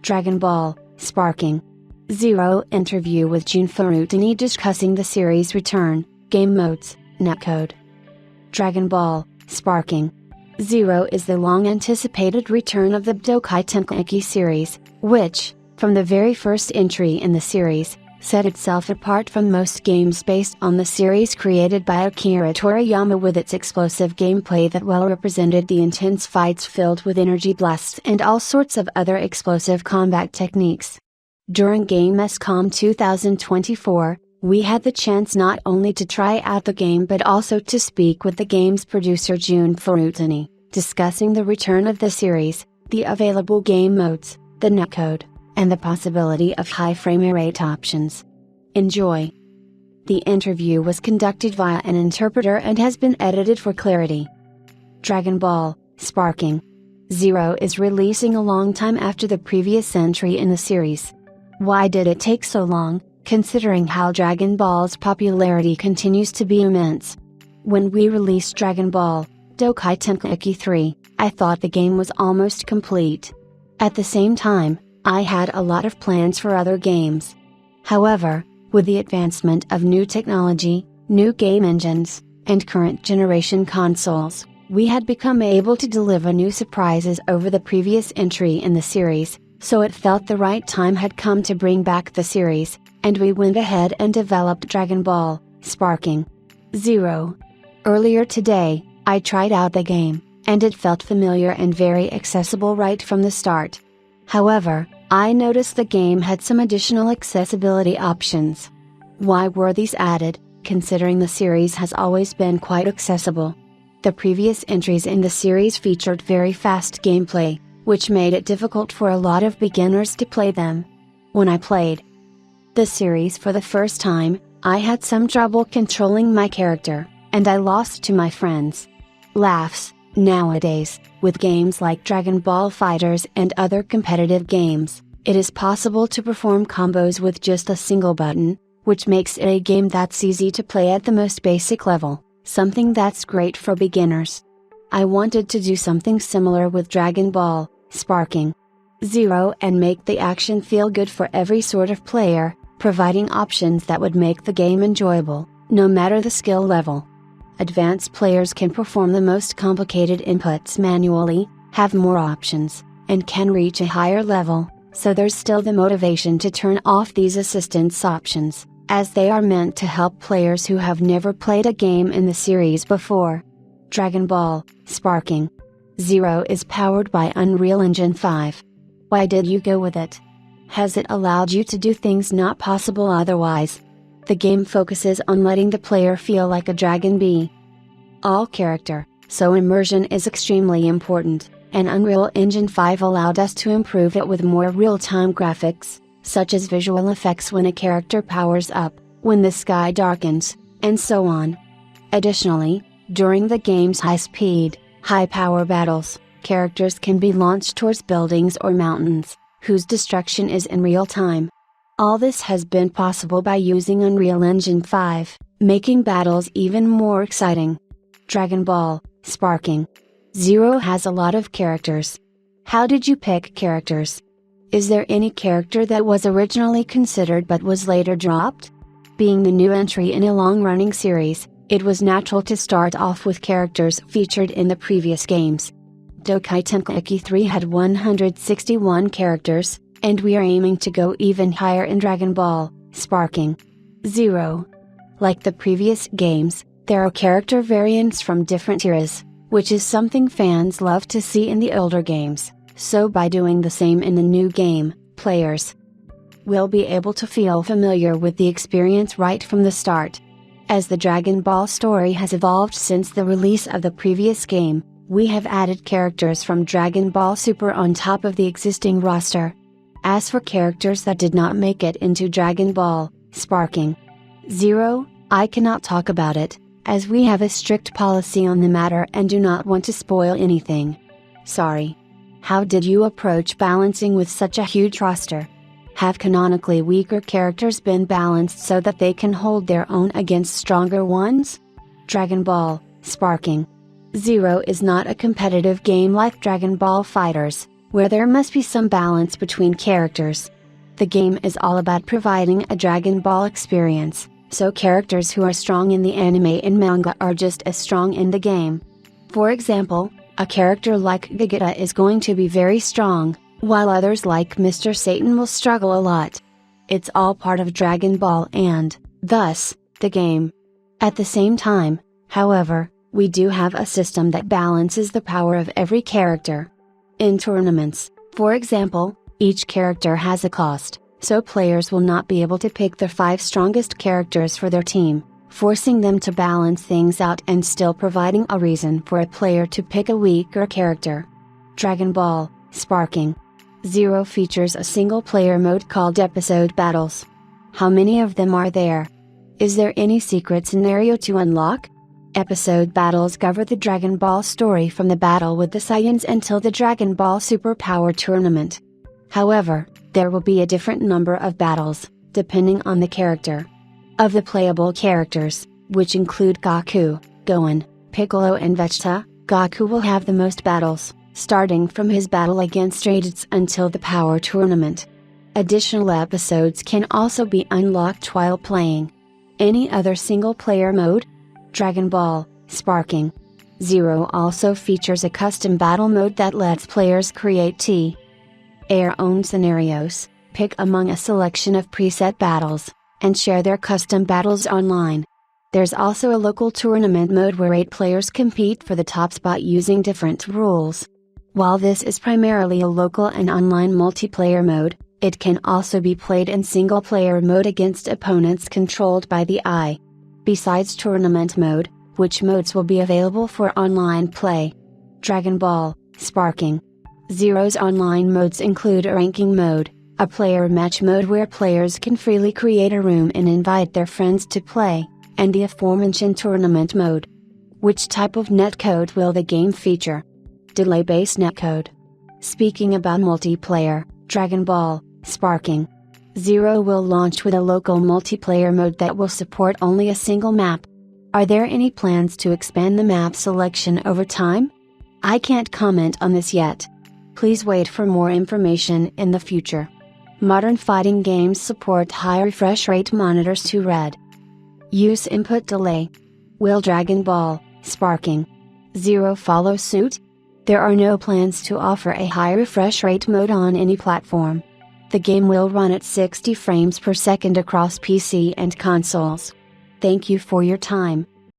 Dragon Ball, Sparking. Zero interview with Jun Furutani discussing the series' return, game modes, netcode. Dragon Ball, Sparking. Zero is the long-anticipated return of the Budokai Tenkaichi series, which, from the very first entry in the series, set itself apart from most games based on the series created by Akira Toriyama with its explosive gameplay that well represented the intense fights filled with energy blasts and all sorts of other explosive combat techniques. During Gamescom 2024, we had the chance not only to try out the game but also to speak with the game's producer Jun Furutani, discussing the return of the series, the available game modes, the netcode, and the possibility of high frame rate options. Enjoy! The interview was conducted via an interpreter and has been edited for clarity. Dragon Ball, Sparking. Zero is releasing a long time after the previous entry in the series. Why did it take so long, considering how Dragon Ball's popularity continues to be immense? When we released Dragon Ball, Budokai Tenkaichi 3, I thought the game was almost complete. At the same time, I had a lot of plans for other games. However, with the advancement of new technology, new game engines, and current generation consoles, we had become able to deliver new surprises over the previous entry in the series, so it felt the right time had come to bring back the series, and we went ahead and developed Dragon Ball, Sparking. Zero. Earlier today, I tried out the game, and it felt familiar and very accessible right from the start. However, I noticed the game had some additional accessibility options. Why were these added, considering the series has always been quite accessible? The previous entries in the series featured very fast gameplay, which made it difficult for a lot of beginners to play them. When I played the series for the first time, I had some trouble controlling my character, and I lost to my friends. Laughs. Nowadays, with games like Dragon Ball FighterZ and other competitive games, it is possible to perform combos with just a single button, which makes it a game that's easy to play at the most basic level, something that's great for beginners. I wanted to do something similar with Dragon Ball, Sparking. Zero and make the action feel good for every sort of player, providing options that would make the game enjoyable, no matter the skill level. Advanced players can perform the most complicated inputs manually, have more options, and can reach a higher level, so there's still the motivation to turn off these assistance options, as they are meant to help players who have never played a game in the series before. Dragon Ball, Sparking. Zero is powered by Unreal Engine 5. Why did you go with it? Has it allowed you to do things not possible otherwise? The game focuses on letting the player feel like a dragon bee. All character, so immersion is extremely important, and Unreal Engine 5 allowed us to improve it with more real-time graphics, such as visual effects when a character powers up, when the sky darkens, and so on. Additionally, during the game's high-speed, high-power battles, characters can be launched towards buildings or mountains, whose destruction is in real time. All this has been possible by using Unreal Engine 5, making battles even more exciting. Dragon Ball, Sparking. Zero has a lot of characters. How did you pick characters? Is there any character that was originally considered but was later dropped? Being the new entry in a long-running series, it was natural to start off with characters featured in the previous games. Budokai Tenkaichi 3 had 161 characters, and we are aiming to go even higher in Dragon Ball, Sparking. Zero. Like the previous games, there are character variants from different eras, which is something fans love to see in the older games, so by doing the same in the new game, players will be able to feel familiar with the experience right from the start. As the Dragon Ball story has evolved since the release of the previous game, we have added characters from Dragon Ball Super on top of the existing roster. As for characters that did not make it into Dragon Ball, Sparking. Zero, I cannot talk about it, as we have a strict policy on the matter and do not want to spoil anything. Sorry. How did you approach balancing with such a huge roster? Have canonically weaker characters been balanced so that they can hold their own against stronger ones? Dragon Ball, Sparking. Zero is not a competitive game like Dragon Ball FighterZ, where there must be some balance between characters. The game is all about providing a Dragon Ball experience, so characters who are strong in the anime and manga are just as strong in the game. For example, a character like Gogeta is going to be very strong, while others like Mr. Satan will struggle a lot. It's all part of Dragon Ball and, thus, the game. At the same time, however, we do have a system that balances the power of every character. In tournaments, for example, each character has a cost, so players will not be able to pick the 5 strongest characters for their team, forcing them to balance things out and still providing a reason for a player to pick a weaker character. Dragon Ball Sparking Zero features a single-player mode called Episode Battles. How many of them are there? Is there any secret scenario to unlock? Episode battles cover the Dragon Ball story from the battle with the Saiyans until the Dragon Ball Super Power Tournament. However, there will be a different number of battles, depending on the character. Of the playable characters, which include Goku, Gohan, Piccolo and Vegeta, Goku will have the most battles, starting from his battle against Raditz until the Power Tournament. Additional episodes can also be unlocked while playing. Any other single-player mode? Dragon Ball Sparking Zero also features a custom battle mode that lets players create their own scenarios, pick among a selection of preset battles, and share their custom battles online. There's also a local tournament mode where 8 players compete for the top spot using different rules. While this is primarily a local and online multiplayer mode, it can also be played in single-player mode against opponents controlled by the eye. Besides tournament mode, which modes will be available for online play? Dragon Ball Sparking Zero's online modes include a ranking mode, a player match mode where players can freely create a room and invite their friends to play, and the aforementioned tournament mode. Which type of netcode will the game feature? Delay-based netcode. Speaking about multiplayer, Dragon Ball Sparking Zero will launch with a local multiplayer mode that will support only a single map. Are there any plans to expand the map selection over time? I can't comment on this yet. Please wait for more information in the future. Modern fighting games support high refresh rate monitors to read. Use input delay. Will Dragon Ball Sparking Zero follow suit? There are no plans to offer a high refresh rate mode on any platform. The game will run at 60 frames per second across PC and consoles. Thank you for your time.